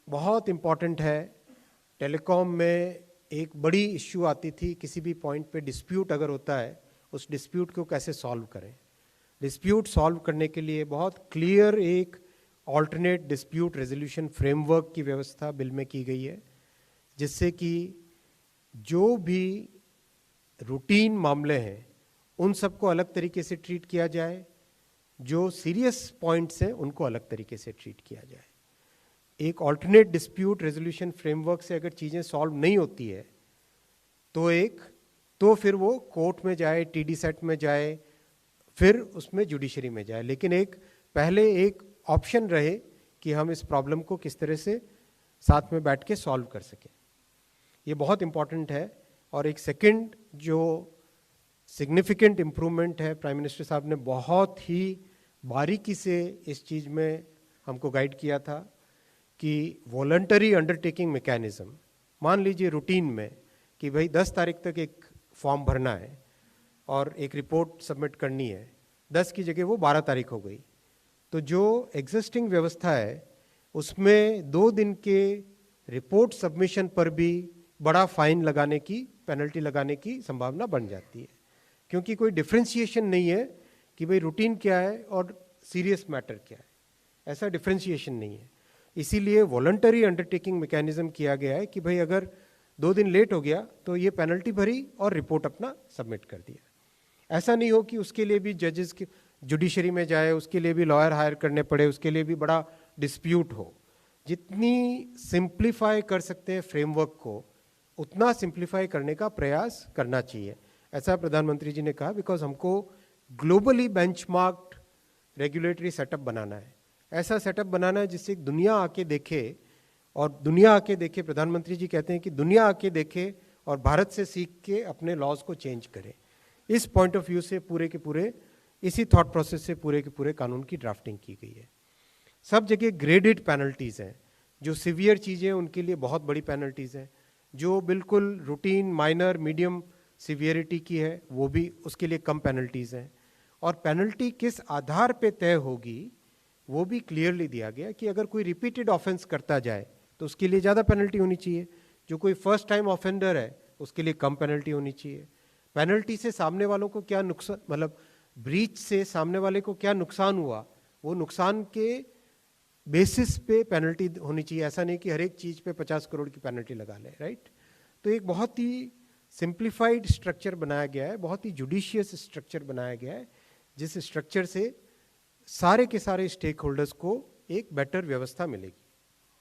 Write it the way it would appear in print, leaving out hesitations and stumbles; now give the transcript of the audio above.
बहुत इम्पॉर्टेंट है। टेलीकॉम में एक बड़ी इश्यू आती थी, किसी भी पॉइंट पे डिस्प्यूट अगर होता है, उस डिस्प्यूट को कैसे सॉल्व करें। डिस्प्यूट सॉल्व करने के लिए बहुत क्लियर एक ऑल्टरनेट डिस्प्यूट रेजोल्यूशन फ्रेमवर्क की व्यवस्था बिल में की गई है, जिससे कि जो भी रूटीन मामले हैं उन सबको अलग तरीके से ट्रीट किया जाए, जो सीरियस पॉइंट्स हैं उनको अलग तरीके से ट्रीट किया जाए। एक ऑल्टरनेट डिस्प्यूट रेजोल्यूशन फ्रेमवर्क से अगर चीज़ें सॉल्व नहीं होती है तो फिर वो कोर्ट में जाए, टीडी सेट में जाए, फिर उसमें जुडिशरी में जाए। लेकिन पहले एक ऑप्शन रहे कि हम इस प्रॉब्लम को किस तरह से साथ में बैठ के सॉल्व कर सकें, ये बहुत इंपॉर्टेंट है। और एक सेकंड जो सिग्निफिकेंट इम्प्रूवमेंट है, प्राइम मिनिस्टर साहब ने बहुत ही बारीकी से इस चीज़ में हमको गाइड किया था कि वॉलंटरी अंडरटेकिंग मैकेनिज्म, मान लीजिए रूटीन में कि भाई 10 तारीख तक एक फॉर्म भरना है और एक रिपोर्ट सबमिट करनी है, 10 की जगह वो 12 तारीख हो गई, तो जो एग्जिस्टिंग व्यवस्था है उसमें 2 दिन के रिपोर्ट सबमिशन पर भी बड़ा फाइन लगाने की, पेनल्टी लगाने की संभावना बन जाती है, क्योंकि कोई डिफ्रेंशिएशन नहीं है कि भाई रूटीन क्या है और सीरियस मैटर क्या है, ऐसा डिफ्रेंशिएशन नहीं है। इसीलिए वॉलंटरी अंडरटेकिंग मैकेनिज्म किया गया है कि भाई अगर 2 दिन लेट हो गया तो ये पेनल्टी भरी और रिपोर्ट अपना सबमिट कर दिया। ऐसा नहीं हो कि उसके लिए भी जजेस की जुडिशरी में जाए, उसके लिए भी लॉयर हायर करने पड़े, उसके लिए भी बड़ा डिस्प्यूट हो। जितनी सिंप्लीफाई कर सकते हैं फ्रेमवर्क को, उतना सिंप्लीफाई करने का प्रयास करना चाहिए, ऐसा प्रधानमंत्री जी ने कहा। बिकॉज हमको ग्लोबली बेंचमार्क्ड रेगुलेटरी सेटअप बनाना है, ऐसा सेटअप बनाना है जिससे दुनिया आके देखे, और दुनिया आके देखे, प्रधानमंत्री जी कहते हैं कि दुनिया आके देखे और भारत से सीख के अपने लॉज को चेंज करे। इस पॉइंट ऑफ व्यू से पूरे के पूरे, इसी थॉट प्रोसेस से पूरे के पूरे कानून की ड्राफ्टिंग की गई है। सब जगह ग्रेडेड पेनल्टीज हैं, जो सिवियर चीज़ें उनके लिए बहुत बड़ी पेनल्टीज हैं, जो बिल्कुल रूटीन माइनर मीडियम सिवियरिटी की है वो भी उसके लिए कम पेनल्टीज हैं। और पेनल्टी किस आधार पे तय होगी वो भी क्लियरली दिया गया कि अगर कोई रिपीटेड ऑफेंस करता जाए तो उसके लिए ज़्यादा पेनल्टी होनी चाहिए, जो कोई फर्स्ट टाइम ऑफेंडर है उसके लिए कम पेनल्टी होनी चाहिए। पेनल्टी से सामने वालों को क्या नुकसान, मतलब ब्रीच से सामने वाले को क्या नुकसान हुआ, वो नुकसान के बेसिस पे पेनल्टी होनी चाहिए। ऐसा नहीं कि हर एक चीज़ पे 50 करोड़ की पेनल्टी लगा ले, राइट। तो एक बहुत ही सिंप्लीफाइड स्ट्रक्चर बनाया गया है, बहुत ही जुडिशियस स्ट्रक्चर बनाया गया है, जिस स्ट्रक्चर से सारे के सारे स्टेक होल्डर्स को एक बेटर व्यवस्था मिलेगी।